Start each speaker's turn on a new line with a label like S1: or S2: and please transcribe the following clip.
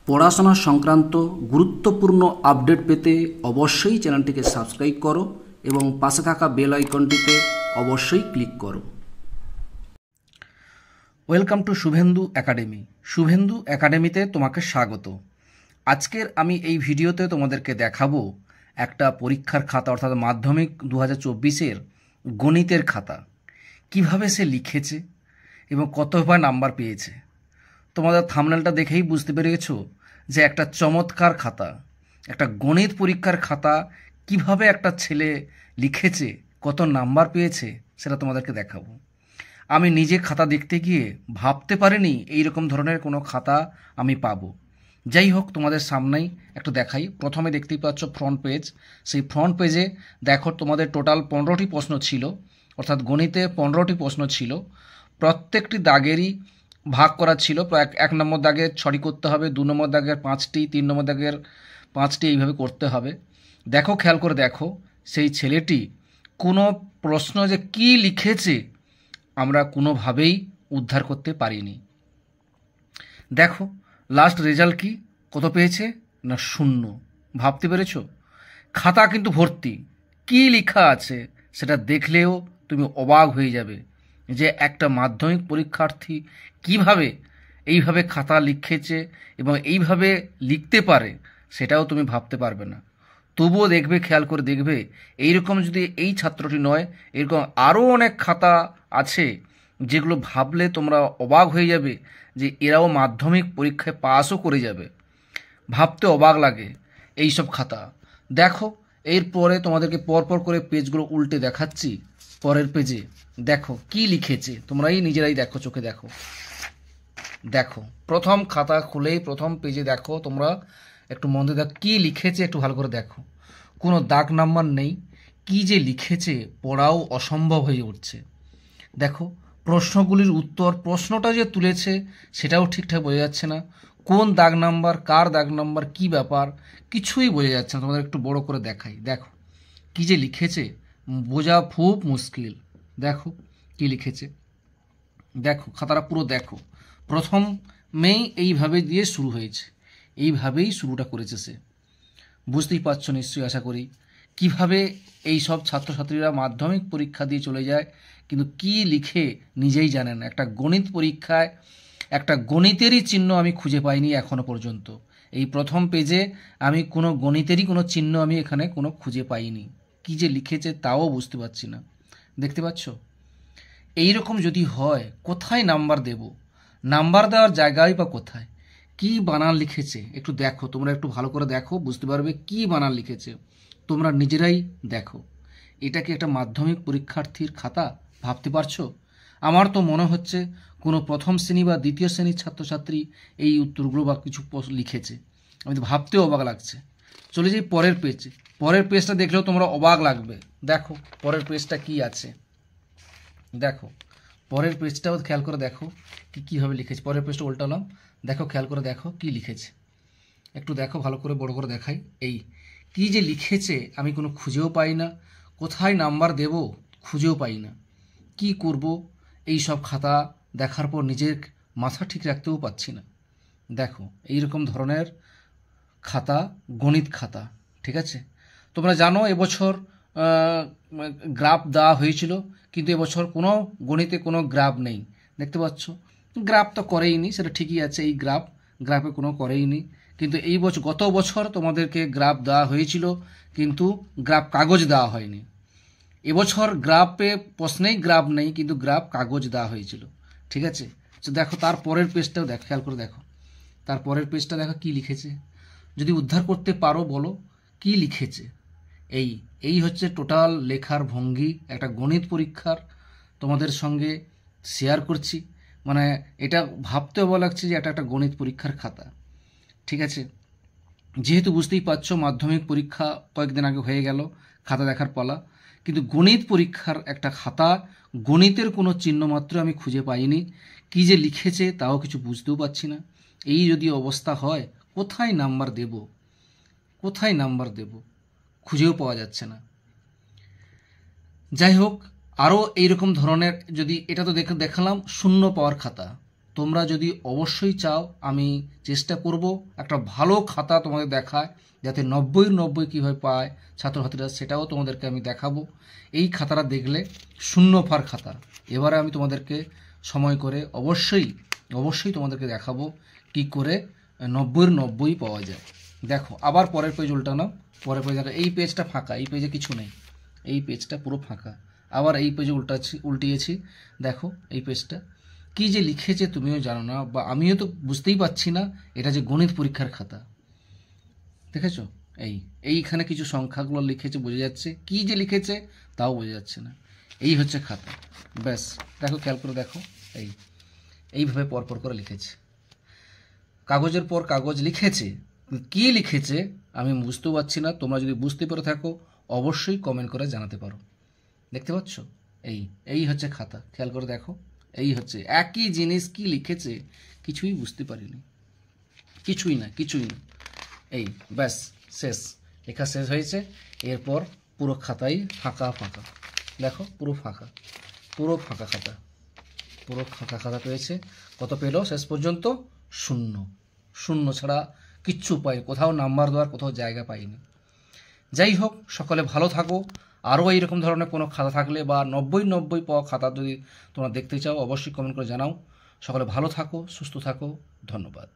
S1: পড়াশোনা সংক্রান্ত গুরুত্বপূর্ণ আপডেট পেতে অবশ্যই চ্যানেলটিকে সাবস্ক্রাইব করো এবং পাশে থাকা বেল আইকনটিতে অবশ্যই ক্লিক করো। Welcome to Suvendu academy. Suvendu একাডেমিতে তোমাকে স্বাগত। আজকের আমি এই ভিডিওতে তোমাদেরকে দেখাবো একটা পরীক্ষার খাতা, অর্থাৎ মাধ্যমিক 2024-এর গণিতের খাতা কিভাবে সে লিখেছে এবং কতবার নাম্বার পেয়েছে। তোমাদের থাম্বনেলটা দেখেই বুঝতে পেরেছো যে একটা চমৎকার খাতা, একটা গণিত পরীক্ষার খাতা কিভাবে একটা ছেলে লিখেছে, কত নাম্বার পেয়েছে সেটা তোমাদেরকে দেখাবো। আমি নিজে খাতা দেখতে গিয়ে ভাবতে পারিনি এইরকম ধরনের কোনো খাতা আমি পাবো। যাই হোক, তোমাদের সামনেই একটু দেখাই। প্রথমে দেখতেই পাচ্ছ ফ্রন্ট পেজ। সেই ফ্রন্ট পেজে দেখো তোমাদের টোটাল 15টি প্রশ্ন ছিল, অর্থাৎ গণিতে 15টি প্রশ্ন ছিল। প্রত্যেকটি দাগেরই ভাগ করা ছিল। প্রায় 1 নম্বর দাগের 6টি করতে হবে, 2 নম্বর দাগের 5টি, 3 নম্বর দাগের 5টি, এইভাবে করতে হবে। দেখো, খেয়াল করে দেখো সেই ছেলেটি কোনো প্রশ্ন যে কি লিখেছে আমরা কোনোভাবেই উদ্ধার করতে পারিনি। দেখো লাস্ট রেজাল্ট কি, কত পেয়েছে না 0। ভাবতে পেরেছো? খাতা কিন্তু ভর্তি, কি লেখা আছে সেটা দেখলেও তুমি অবাক হয়ে যাবে যে একটা মাধ্যমিক পরীক্ষার্থী কিভাবে এইভাবে খাতা লিখেছে এবং এইভাবে লিখতে পারে সেটাও তুমি ভাবতে পারবে না। তবুও দেখবে, খেয়াল করে দেখবে, এইরকম যদি এই ছাত্রটি নয়, এরকম আরও অনেক খাতা আছে যেগুলো ভাবলে তোমরা অবাক হয়ে যাবে যে এরাও মাধ্যমিক পরীক্ষায় পাসও করে যাবে। ভাবতে অবাক লাগে এই সব খাতা। দেখো এরপরে তোমাদেরকে পরপর করে পেজগুলো উল্টে দেখাচ্ছি। পরের পেজে দেখো কি লিখেছে, তোমরাই নিজেরাই দেখো, চোখে দেখো। দেখো প্রথম খাতা খুলেই প্রথম পেজে দেখো, তোমরা একটু মন দিয়ে দেখো কী লিখেছে, একটু ভালো করে দেখো। কোনো দাগ নাম্বার নেই, কি যে লিখেছে পড়াও অসম্ভব হয়ে উঠছে। দেখো প্রশ্নগুলির উত্তর, প্রশ্নটা যে তুলেছে সেটাও ঠিকঠাক বোঝা যাচ্ছে না। কোন দাগ নাম্বার, কার দাগ নাম্বার, কি ব্যাপার কিছুই বোঝা যাচ্ছে না। তোমাদের একটু বড় করে দেখাই। দেখো কি যে লিখেছে, বোঝা খুব মুশকিল। দেখো কি লিখেছে, দেখো খাতাটা পুরো দেখো। প্রথমেই এইভাবে দিয়ে শুরু হয়েছে, এইভাবেই শুরুটা করেছে সে। বুঝতেই পারছো নিশ্চয়ই, আশা করি, কিভাবে এই সব ছাত্রছাত্রীরা মাধ্যমিক পরীক্ষা দিয়ে চলে যায় কিন্তু কি লিখে নিজেই জানে না। একটা গণিত পরীক্ষায় একটা গণিতেরই চিহ্ন আমি খুঁজে পাইনি এখনো পর্যন্ত। এই প্রথম পেজে আমি কোনো গণিতেরই কোনো চিহ্ন আমি এখানে কোনো খুঁজে পাইনি। কি যে লিখেছে তাও বুঝতে পারছি না। দেখতে পাচ্ছ? এইরকম যদি হয় কোথায় নাম্বার দেব? নাম্বার দেওয়ার জায়গায় বা কোথায়? কি বানান লিখেছে একটু দেখো, তোমরা একটু ভালো করে দেখো, বুঝতে পারবে কি বানান লিখেছে। তোমরা নিজেরাই দেখো। এটা কি একটা মাধ্যমিক পরীক্ষার্থীর খাতা? ভাবতে পারছো? আমার তো মনে হচ্ছে কোনো প্রথম শ্রেণী বা দ্বিতীয় শ্রেণীর ছাত্রছাত্রী এই উত্তরগুলো বা কিছু লিখেছে। আমি তো ভাবতেও অবাক লাগছে। চলে যাই পরের পেজে। পরের পেজটা দেখলেও তোমরা অবাক লাগবে। দেখো পরের পেজটা কি আছে। দেখো পরের পেজটাও খেয়াল করে দেখো কীভাবে লিখেছে। পরের পেজটা উল্টালাম, দেখো খেয়াল করে দেখো কি লিখেছে। একটু দেখো ভালো করে, বড় করে দেখাই। এই কি যে লিখেছে আমি কোনো খুঁজেও পাই না, কোথায় নাম্বার দেব খুঁজেও পাই না। কি করব এই সব খাতা দেখার পর নিজের মাথা ঠিক রাখতেও পাচ্ছি না। দেখো এইরকম ধরনের খাতা, গণিত খাতা, ঠিক আছে? তোমরা জানো এবছর গ্রাফ দেওয়া হয়েছিল, কিন্তু এবছর কোনো গণিতে কোনো গ্রাফ নেই। দেখতে পাচ্ছ? গ্রাফ তো করেইনি, সেটা ঠিকই আছে। এই গ্রাফে কোনো করেইনি। কিন্তু এই বছর, গত বছর তোমাদেরকে গ্রাফ দেওয়া হয়েছিল, কিন্তু গ্রাফ কাগজ দেওয়া হয়নি। এবছর গ্রাফে প্রশ্নেই গ্রাফ নেই, কিন্তু গ্রাফ কাগজ দেওয়া হয়েছিল, ঠিক আছে? তো দেখো তার পরের পেজটাও দেখো, খেয়াল করে দেখো। তার পরের পেজটা দেখো কি লিখেছে। যদি উদ্ধার করতে পারো বলো কি লিখেছে। এই হচ্ছে টোটাল লেখার ভঙ্গি। একটা গণিত পরীক্ষার তোমাদের সঙ্গে শেয়ার করছি। মানে এটা ভাবতে অবাক লাগছে যে এটা একটা গণিত পরীক্ষার খাতা, ঠিক আছে? যেহেতু বুঝতেই পারছো মাধ্যমিক পরীক্ষা কয়েকদিন আগে হয়ে গেল, খাতা দেখার পালা। কিন্তু গণিত পরীক্ষার একটা খাতা, গণিতের কোনো চিহ্ন মাত্র আমি খুঁজে পাইনি। কি যে লিখেছে তাও কিছু বুঝতেও পারছি না। এই যদি অবস্থা হয় কোথায় নাম্বার দেব, কোথায় নাম্বার দেব খুঁজেও পাওয়া যাচ্ছে না। যাই হোক, আরও এইরকম ধরনের যদি, এটা তো দেখালাম শূন্য পাওয়ার খাতা, তোমরা যদি অবশ্যই চাও আমি চেষ্টা করব একটা ভালো খাতা তোমাদের দেখায়, যাতে 90 কীভাবে পায় ছাত্রছাত্রীরা সেটাও তোমাদেরকে আমি দেখাবো। এই খাতাটা দেখলে শূন্যফার খাতা। এবারে আমি তোমাদেরকে সময় করে অবশ্যই তোমাদেরকে দেখাবো কি করে 90 পাওয়া যায়। দেখো আবার পরের পেজ উল্টানো, পরের পেজ দেখো এই পেজটা ফাঁকা, এই পেজে কিছু নেই, এই পেজটা পুরো ফাঁকা। আবার এই পেজে উল্টিয়েছি, দেখো এই পেজটা কি যে লিখেছে তুমিও জানো না, বা আমিও তো বুঝতেই পারছি না এটা যে গণিত পরীক্ষার খাতা। দেখেছো এইখানে কিছু সংখ্যাগুলো লিখেছে, বোঝা যাচ্ছে কি যে লিখেছে তাও বোঝা যাচ্ছে না। এই হচ্ছে খাতা, ব্যাস দেখো খেয়াল করে দেখো, এইভাবে পরপর করে লিখেছে, কাগজের পর কাগজ লিখেছে, কি লিখেছে আমি বুঝতেও পারছি না। তোমরা যদি বুঝতে পেরে থাকো অবশ্যই কমেন্ট করে জানাতে পারো। দেখতে পাচ্ছ এই হচ্ছে খাতা, খেয়াল করে দেখো, এই হচ্ছে একই জিনিস কি লিখেছে কিছুই বুঝতে পারিনি, কিছুই না। এই ব্যাস শেষ, লেখা শেষ হয়েছে। এরপর পুরো খাতাই ফাঁকা, দেখো পুরো ফাঁকা খাতা, পুরো ফাঁকা খাতা পেয়েছে। কত পেলো শেষ পর্যন্ত? শূন্য ছাড়া কিচ্ছু পাইনি, কোথাও নাম্বার দেওয়ার কোথাও জায়গা পাইনি। যাই হোক, সকলে ভালো থাকো। আরও এইরকম ধরনের কোনো খাতা থাকলে বা 90 পাওয়া খাতা যদি তোমরা দেখতে চাও অবশ্যই কমেন্ট করে জানাও। সকলে ভালো থাকো, সুস্থ থাকো, ধন্যবাদ।